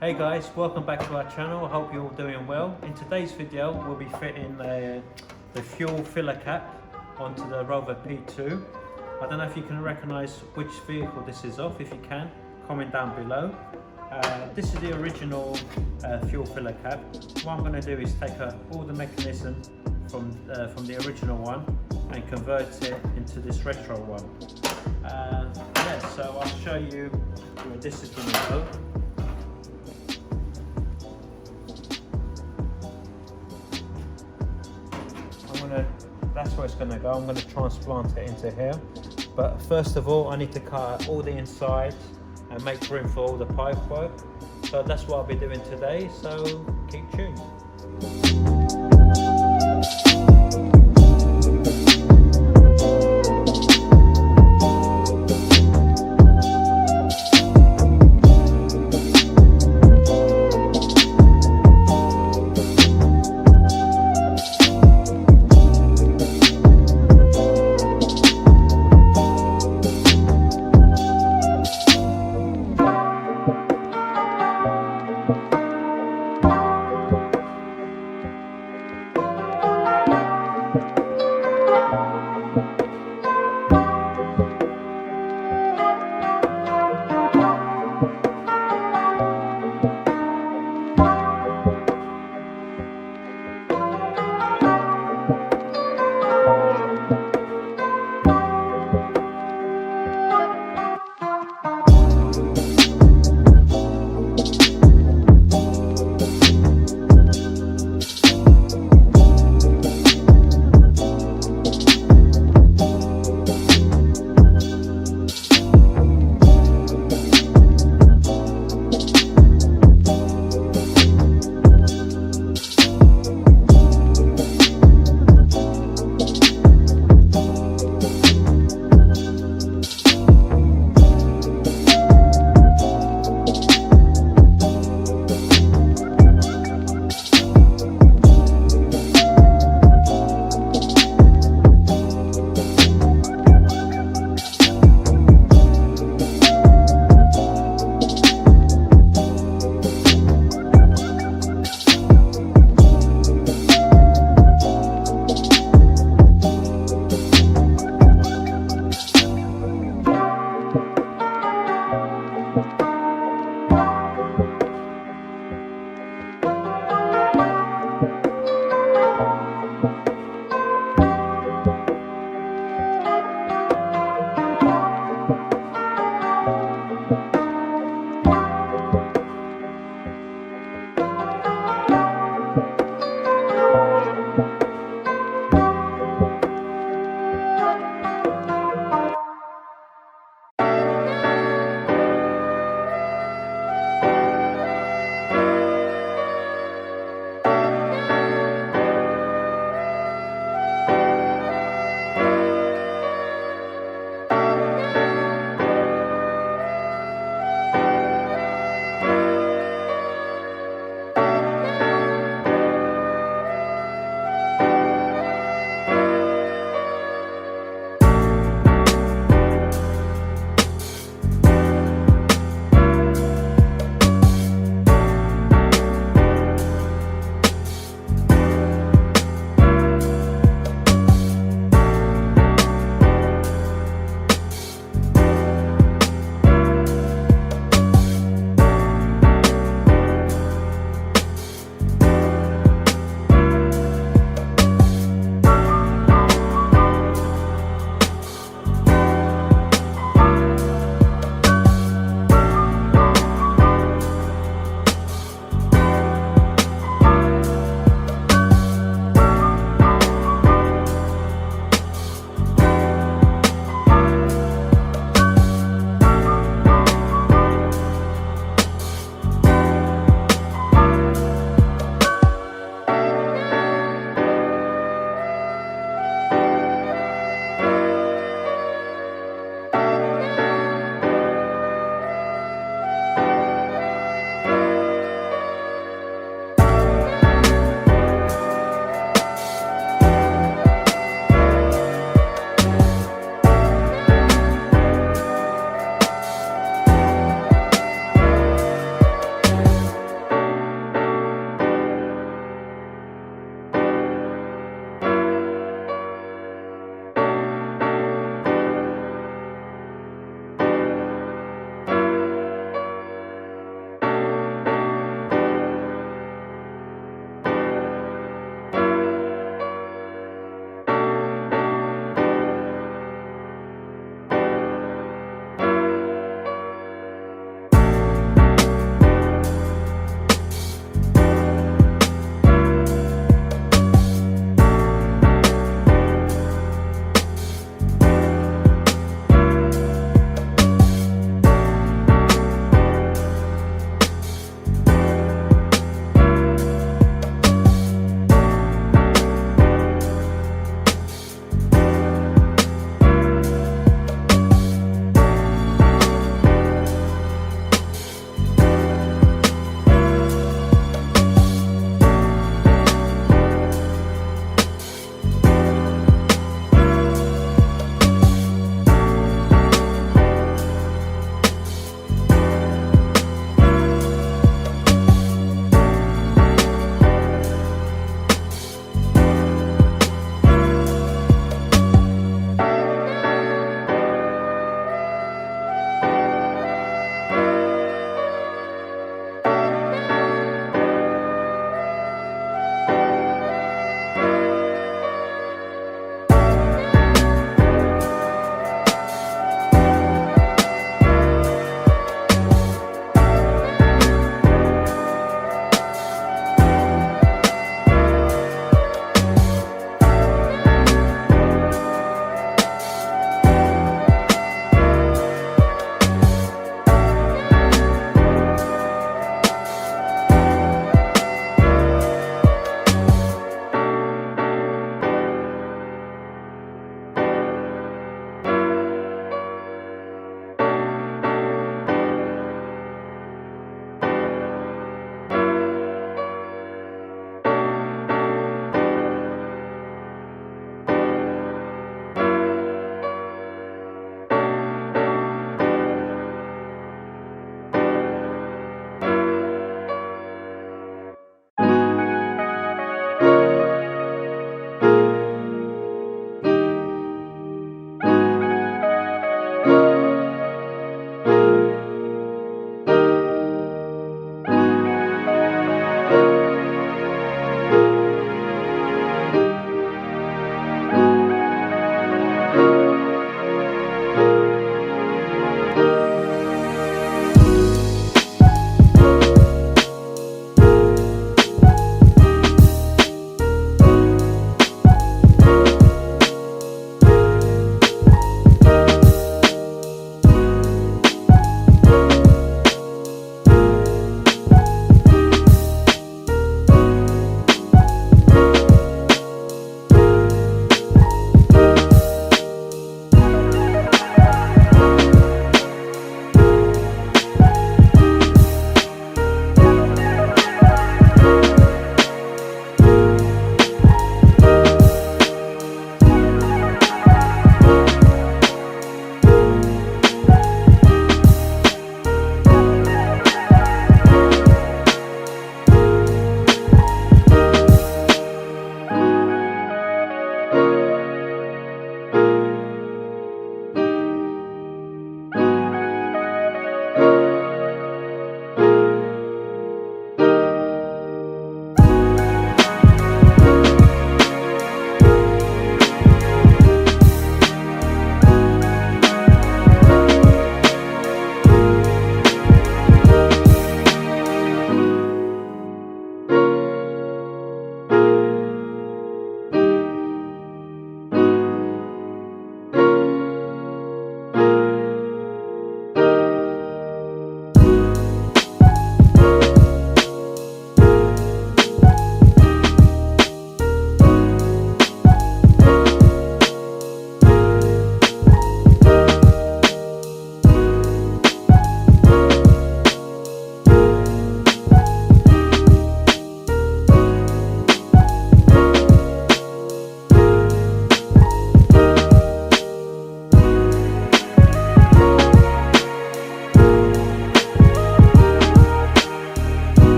Hey guys, welcome back to our channel. I hope you're all doing well. In today's video we'll be fitting the fuel filler cap onto the ROVER P2. I don't know if you can recognise which vehicle this is of. If you can, comment down below. This is the original fuel filler cap. What I'm going to do is take all the mechanism from the original one and convert it into this retro one. So I'll show you where this is going to go. That's where it's going to go. I'm going to transplant it into here, but first of all I need to cut out all the inside and make room for all the pipe work. So that's what I'll be doing today, so keep tuned.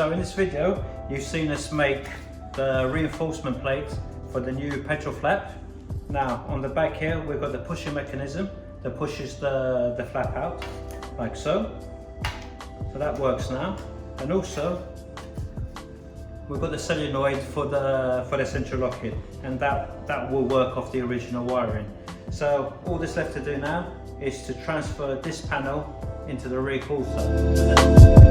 So in this video, you've seen us make the reinforcement plate for the new petrol flap. Now on the back here, we've got the pushing mechanism that pushes the flap out, like so. So that works now. And also, we've got the solenoid for the central locket, and that will work off the original wiring. So all that's left to do now is to transfer this panel into the rig also.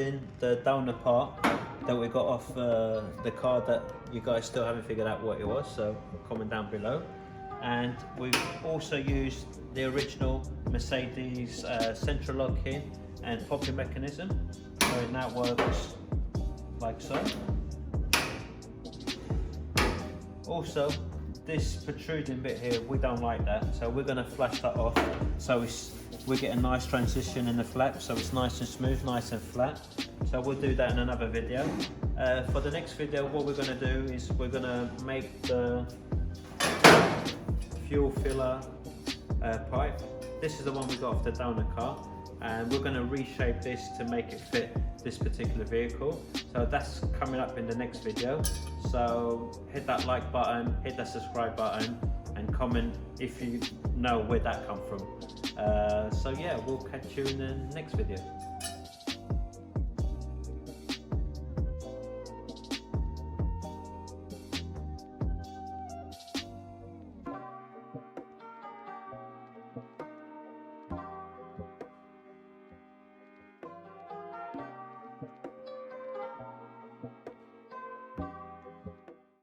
in the donor part that we got off the car that you guys still haven't figured out what it was, so comment down below. And we've also used the original Mercedes central lock-in and popping mechanism, so it now works like so. Also, this protruding bit here, we don't like that, so we're going to flash that off, so we get a nice transition in the flap, so it's nice and smooth, nice and flat. So we'll do that in another video. For the next video, what we're going to do is we're going to make the fuel filler pipe. This is the one we got off the donor car, and we're going to reshape this to make it fit this particular vehicle. So that's coming up in the next video. So hit that like button, hit that subscribe button, and comment if you know where that come from. So yeah, we'll catch you in the next video.